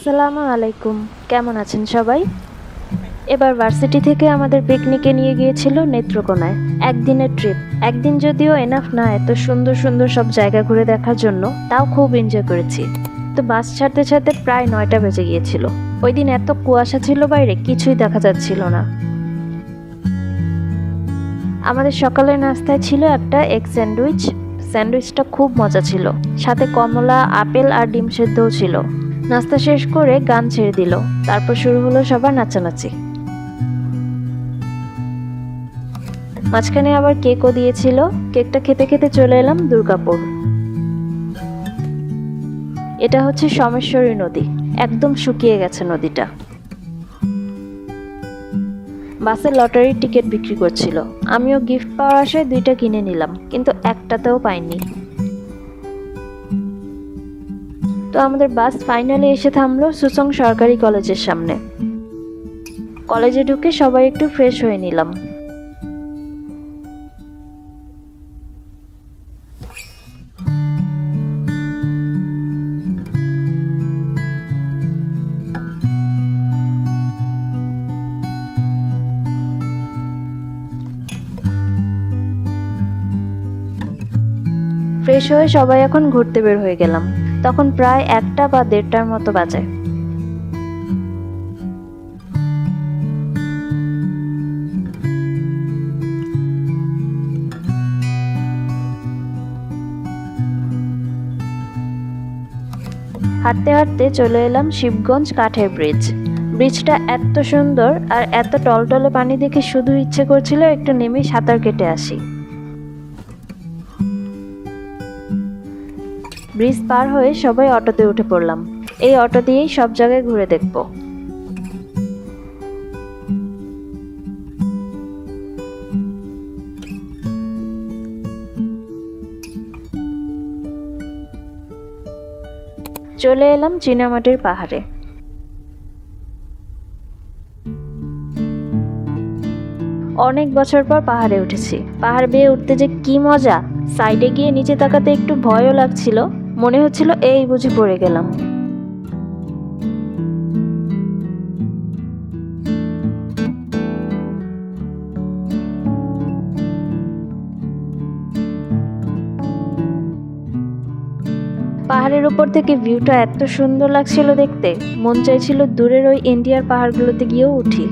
আসসালামু আলাইকুম। কেমন আছেন সবাই? এবার ভার্সিটি থেকে আমাদের পিকনিকে নিয়ে গিয়েছিল নেত্রকোনায়। একদিনের ট্রিপ। একদিন যদিও এনাফ না এত সুন্দর সুন্দর সব জায়গা ঘুরে দেখার জন্য, তাও খুব এনজয় করেছি। তো বাস ছাড়তে ছাড়তে প্রায় 9টা বেজে গিয়েছিল। ওই দিন এত কুয়াশা ছিল বাইরে, কিছুই দেখা যাচ্ছিল না। আমাদের সকালের নাস্তায় ছিল একটা এগ স্যান্ডউইচ। স্যান্ডউইচটা খুব মজা ছিল, সাথে কমলা, আপেল আর ডিম সেদ্ধও ছিল। নাস্তা শেষ করে গান ছেড়ে দিল, তারপর শুরু হলো সবার নাচানাচি। মাঝখানে আবার কেকও দিয়েছিল। কেকটা খেতে খেতে চলে এলাম দুর্গাপুর। এটা হচ্ছে সোমেশ্বরী নদী, একদম শুকিয়ে গেছে নদীটা। বাসে লটারির টিকিট বিক্রি করছিল, আমিও গিফট পাওয়ার আশায় 2টা কিনে নিলাম, কিন্তু একটাতেও পাইনি। তো আমাদের বাস ফাইনালি এসে থামলো সুসং সরকারি কলেজের সামনে। কলেজে ঢুকে সবাই একটু ফ্রেশ হয়ে নিলাম। ফ্রেশ হয়ে সবাই এখন ঘুরতে বের হয়ে গেলাম। তখন প্রায় 1টা বা 1:30টার মতো বাজে। হাঁটতে হাঁটতে চলে এলাম শিবগঞ্জ কাঠের ব্রিজ। ব্রিজটা এত সুন্দর আর এত টলটলে পানি দেখে শুধু ইচ্ছে করছিল একটু নেমে সাঁতার কেটে আসি। ব্রিজ পার হয়ে সবাই অটোতে উঠে পড়লাম। এই অটো দিয়েই সব জায়গায় ঘুরে দেখব। চলে এলাম চীনামাটির পাহাড়ে। অনেক বছর পর পাহাড়ে উঠেছি। পাহাড় বেয়ে উঠতে যে কি মজা! সাইডে গিয়ে নিচে তাকাতে একটু ভয়ও লাগছিল, মনে হচ্ছিল এই বুঝি পড়ে গেলাম। পাহাড়ের উপর থেকে ভিউটা এত সুন্দর লাগছিল দেখতে, মন চাইছিল দূরের ওই ইন্ডিয়ার পাহাড়গুলোতে গিয়েও উঠি।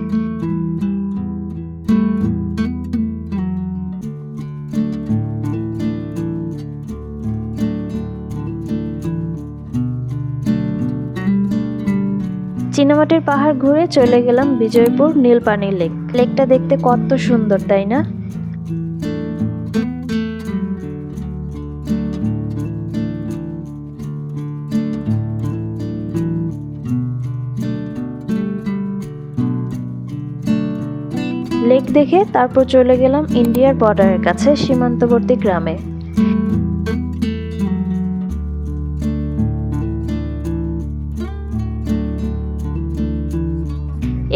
চীনামাটির পাহাড় ঘুরে চলে গেলাম বিজয়পুর নীলপানি লেক। লেকটা দেখতে কত সুন্দর, তাই না? লেক দেখে তারপর চলে গেলাম ইন্ডিয়ার বর্ডারের কাছে সীমান্তবর্তী গ্রামে।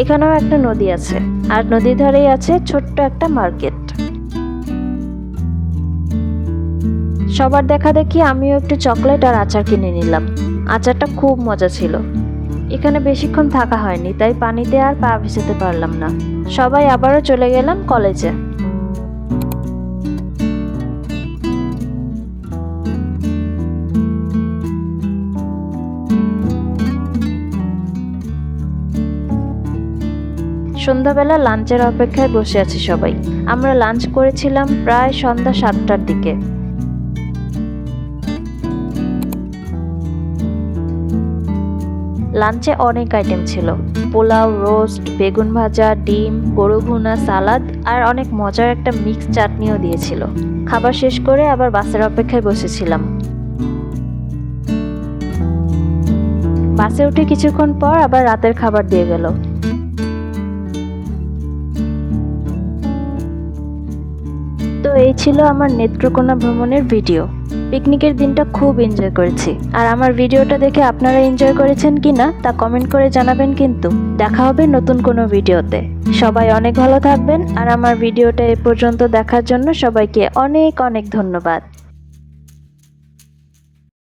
এখানেও একটা নদী আছে, আর নদীর ধারেই আছে ছোট্ট একটা মার্কেট। সবার দেখা দেখি আমিও একটু চকলেট আর আচার কিনে নিলাম। আচারটা খুব মজা ছিল। এখানে বেশিক্ষণ থাকা হয়নি, তাই পানিতে আর পা ভিজাতে পারলাম না। সবাই আবারও চলে গেলাম কলেজে। সন্ধ্যাবেলা লাঞ্চের অপেক্ষায় বসে আছি সবাই। আমরা লাঞ্চ করেছিলাম প্রায় সন্ধ্যা 7টার দিকে। লাঞ্চে অনেক আইটেম ছিল, পোলাও, রোস্ট, বেগুন ভাজা, ডিম, গরু ভুনা, সালাদ আর অনেক মজার একটা মিক্স চাটনিও দিয়েছিল। খাবার শেষ করে আবার বাসের অপেক্ষায় বসেছিলাম। বাসে উঠে কিছুক্ষণ পর আবার রাতের খাবার দিয়ে গেল। তো এই ছিল আমার নেত্রকোনা ভ্রমণের ভিডিও। পিকনিকের দিনটা খুব এনজয় করেছি। আর আমার ভিডিওটা দেখে আপনারা এনজয় করেছেন কিনা তা কমেন্ট করে জানাবেন কিন্তু। দেখা হবে নতুন কোনো ভিডিওতে। সবাই অনেক ভালো থাকবেন, আর আমার ভিডিওটা এ পর্যন্ত দেখার জন্য সবাইকে অনেক অনেক ধন্যবাদ।